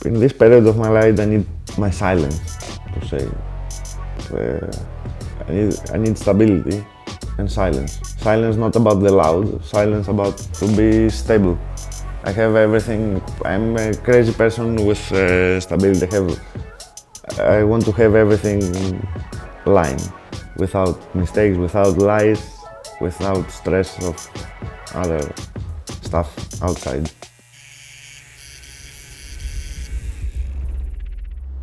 In this period of my life, I need my silence, to say. I need stability and silence. Silence not about the loud, silence about to be stable. I have everything. I'm a crazy person with stability. I want to have everything line, without mistakes, without lies, without stress of other stuff outside.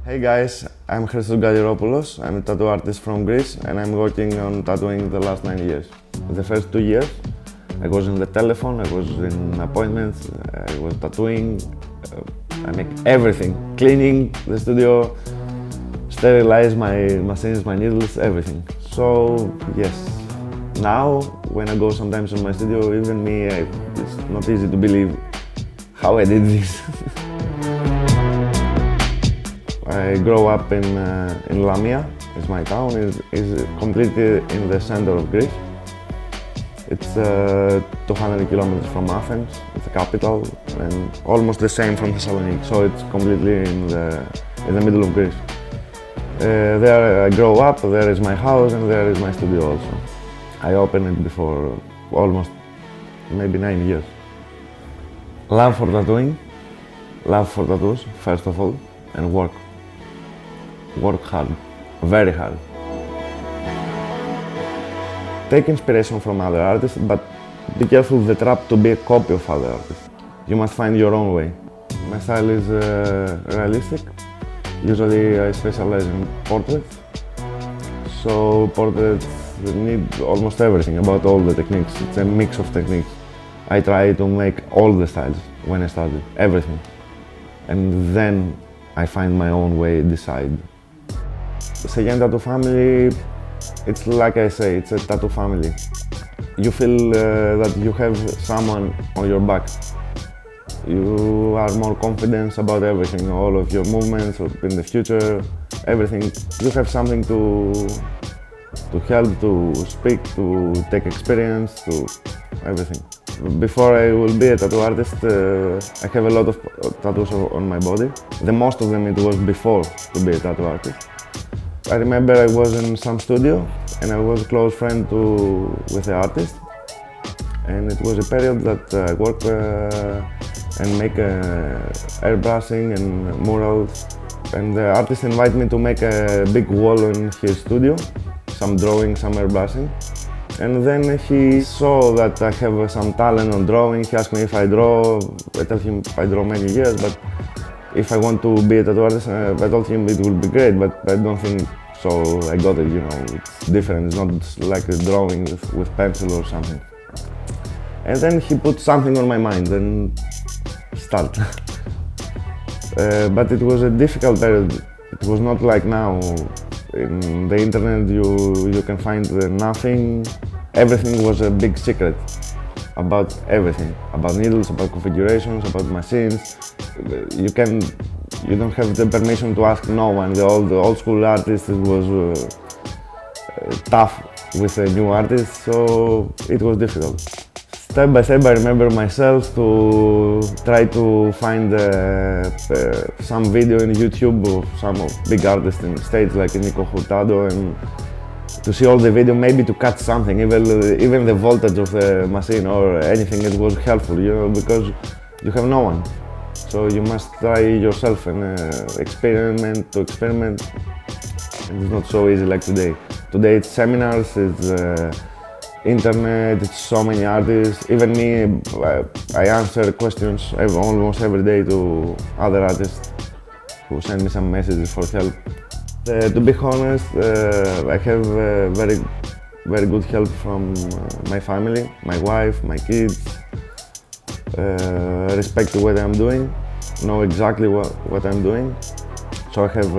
Hey guys, I'm Christos Galiropoulos. I'm a tattoo artist from Greece and I'm working on tattooing the last 9 years. The first 2 years, I was in the telephone, I was in appointments, I was tattooing, I make everything. Cleaning the studio, sterilize my machines, my needles, everything. So yes, now when I go sometimes in my studio, even me, it's not easy to believe how I did this. I grew up in Lamia, it's my town, it's completely in the center of Greece. It's 200 kilometers from Athens, it's the capital, and almost the same from Thessaloniki, so it's completely in the middle of Greece. There I grew up, there is my house, and there is my studio also. I opened it before almost maybe 9 years. Love for tattooing, love for tattoos, first of all, and work. Work hard, very hard. Take inspiration from other artists, but be careful of the trap to be a copy of other artists. You must find your own way. My style is realistic. Usually I specialize in portraits. So portraits need almost everything about all the techniques. It's a mix of techniques. I try to make all the styles when I started, everything. And then I find my own way, decide. Cheyenne tattoo family, it's like I say, it's a tattoo family. You feel that you have someone on your back. You are more confident about everything, all of your movements in the future, everything. You have something to help, to speak, to take experience, to everything. Before I will be a tattoo artist, I have a lot of tattoos on my body. The most of them it was before to be a tattoo artist. I remember I was in some studio and I was a close friend with the artist. And it was a period that I work and make airbrushing and murals. And the artist invited me to make a big wall in his studio, some drawing, some airbrushing. And then he saw that I have some talent on drawing. He asked me if I draw. I told him I draw many years, but if I want to be a tattoo artist, I told him it would be great, but I don't think so. I got it, you know, it's different. It's not like a drawing with pencil or something. And then he put something on my mind and start. But it was a difficult period. It was not like now. In the internet you can find nothing. Everything was a big secret about everything, about needles, about configurations, about machines. You don't have the permission to ask no one. The old school artist was tough with the new artists, so it was difficult. Step by step, I remember myself to try to find some video in YouTube of some big artists in the States, like Nico Hurtado, and to see all the video, maybe to catch something, even the voltage of the machine or anything. It was helpful, you know, because you have no one. So you must try yourself and experiment. And it's not so easy like today. Today it's seminars, it's internet, it's so many artists. Even me, I answer questions almost every day to other artists who send me some messages for help. To be honest, I have very good help from my family, my wife, my kids. Respect what I'm doing, know exactly what I'm doing. So I have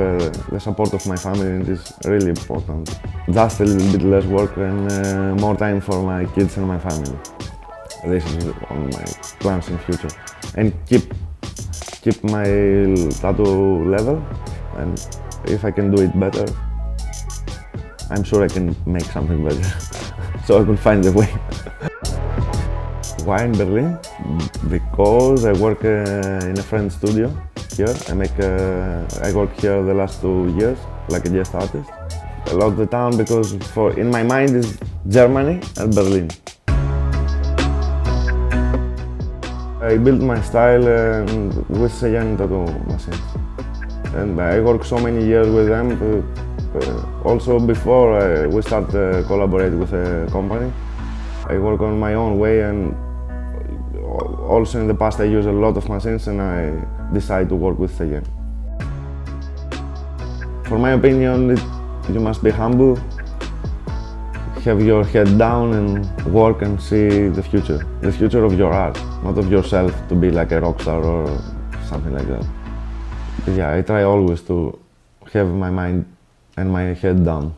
the support of my family, and it's really important. Just a little bit less work and more time for my kids and my family. This is on my plans in future. And keep my tattoo level, and if I can do it better, I'm sure I can make something better. So I will find the way. Why in Berlin? Because I work in a friend's studio. here. I work here the last 2 years, like a guest artist. I love the town because in my mind is Germany and Berlin. I built my style with Cheyenne tattoo machines. And I worked so many years with them. Also before we start collaborating with a company, I work on my own way, and also in the past I use a lot of machines, and I decide to work with Cheyenne. For my opinion, you must be humble, have your head down and work and see the future of your art, not of yourself to be like a rock star or something like that. But yeah, I try always to have my mind and my head down.